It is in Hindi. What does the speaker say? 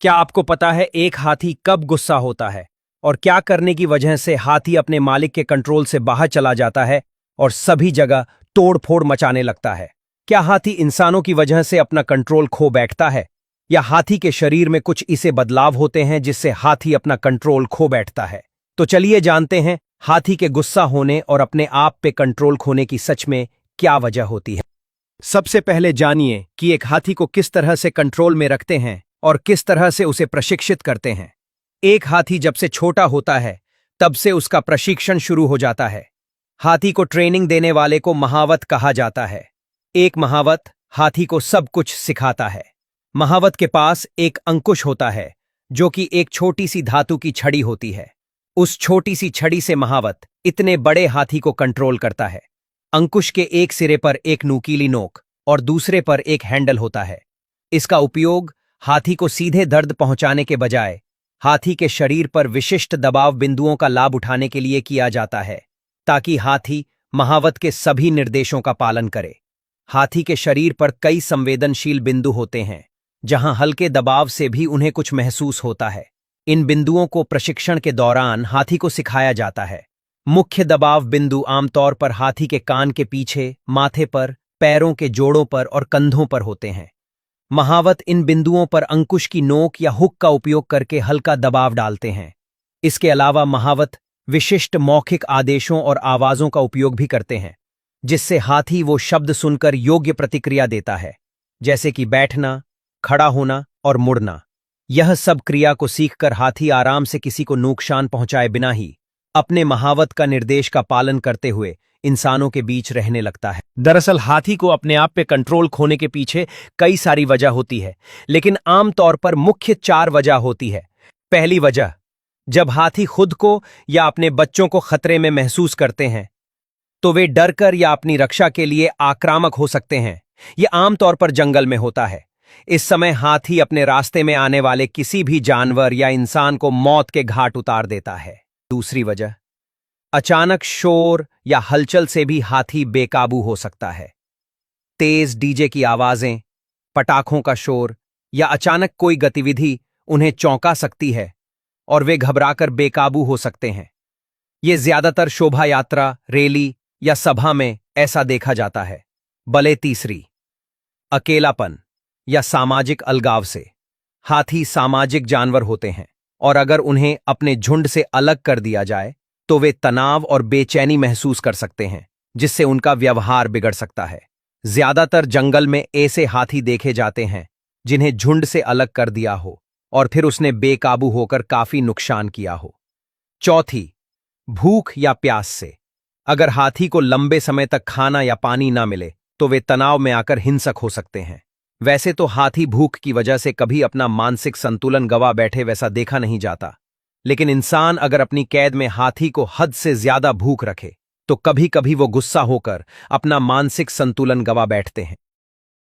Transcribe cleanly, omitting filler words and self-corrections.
क्या आपको पता है एक हाथी कब गुस्सा होता है और क्या करने की वजह से हाथी अपने मालिक के कंट्रोल से बाहर चला जाता है और सभी जगह तोड़-फोड़ मचाने लगता है? क्या हाथी इंसानों की वजह से अपना कंट्रोल खो बैठता है या हाथी के शरीर में कुछ ऐसे बदलाव होते हैं जिससे हाथी अपना कंट्रोल खो बैठता है? तो चलिए जानते हैं हाथी के गुस्सा होने और अपने आप पे कंट्रोल खोने की सच में क्या वजह होती है। सबसे पहले जानिए कि एक हाथी को किस तरह से कंट्रोल में रखते हैं और किस तरह से उसे प्रशिक्षित करते हैं। एक हाथी जब से छोटा होता है तब से उसका प्रशिक्षण शुरू हो जाता है। हाथी को ट्रेनिंग देने वाले को महावत कहा जाता है। एक महावत हाथी को सब कुछ सिखाता है। महावत के पास एक अंकुश होता है जो कि एक छोटी सी धातु की छड़ी होती है। उस छोटी सी छड़ी से महावत इतने बड़े हाथी को कंट्रोल करता है। अंकुश के एक सिरे पर एक नुकीली नोक और दूसरे पर एक हैंडल होता है। इसका उपयोग हाथी को सीधे दर्द पहुंचाने के बजाय हाथी के शरीर पर विशिष्ट दबाव बिंदुओं का लाभ उठाने के लिए किया जाता है ताकि हाथी महावत के सभी निर्देशों का पालन करे। हाथी के शरीर पर कई संवेदनशील बिंदु होते हैं जहां हल्के दबाव से भी उन्हें कुछ महसूस होता है। इन बिंदुओं को प्रशिक्षण के दौरान हाथी को सिखाया जाता है। मुख्य दबाव बिंदु आमतौर पर हाथी के कान के पीछे, माथे पर, पैरों के जोड़ों पर और कंधों पर होते हैं। महावत इन बिंदुओं पर अंकुश की नोक या हुक का उपयोग करके हल्का दबाव डालते हैं। इसके अलावा महावत विशिष्ट मौखिक आदेशों और आवाजों का उपयोग भी करते हैं जिससे हाथी वो शब्द सुनकर योग्य प्रतिक्रिया देता है, जैसे कि बैठना, खड़ा होना और मुड़ना। यह सब क्रिया को सीखकर हाथी आराम से किसी को नुकसान पहुंचाए बिना ही अपने महावत का निर्देश का पालन करते हुए इंसानों के बीच रहने लगता है। दरअसल हाथी को अपने आप पे कंट्रोल खोने के पीछे कई सारी वजह होती है, लेकिन आमतौर पर मुख्य 4 वजह होती है। पहली वजह, जब हाथी खुद को या अपने बच्चों को खतरे में महसूस करते हैं तो वे डरकर या अपनी रक्षा के लिए आक्रामक हो सकते हैं। यह आमतौर पर जंगल में होता है। इस समय हाथी अपने रास्ते में आने वाले किसी भी जानवर या इंसान को मौत के घाट उतार देता है। दूसरी वजह, अचानक शोर या हलचल से भी हाथी बेकाबू हो सकता है। तेज डीजे की आवाजें, पटाखों का शोर या अचानक कोई गतिविधि उन्हें चौंका सकती है और वे घबराकर बेकाबू हो सकते हैं। ये ज्यादातर शोभा यात्रा, रैली या सभा में ऐसा देखा जाता है। तीसरी, अकेलापन या सामाजिक अलगाव से। हाथी सामाजिक जानवर होते हैं और अगर उन्हें अपने झुंड से अलग कर दिया जाए तो वे तनाव और बेचैनी महसूस कर सकते हैं जिससे उनका व्यवहार बिगड़ सकता है। ज्यादातर जंगल में ऐसे हाथी देखे जाते हैं जिन्हें झुंड से अलग कर दिया हो और फिर उसने बेकाबू होकर काफी नुकसान किया हो। चौथी, भूख या प्यास से। अगर हाथी को लंबे समय तक खाना या पानी ना मिले तो वे तनाव में आकर हिंसक हो सकते हैं। वैसे तो हाथी भूख की वजह से कभी अपना मानसिक संतुलन गवा बैठे वैसा देखा नहीं जाता, लेकिन इंसान अगर अपनी कैद में हाथी को हद से ज्यादा भूख रखे तो कभी कभी वो गुस्सा होकर अपना मानसिक संतुलन गवा बैठते हैं।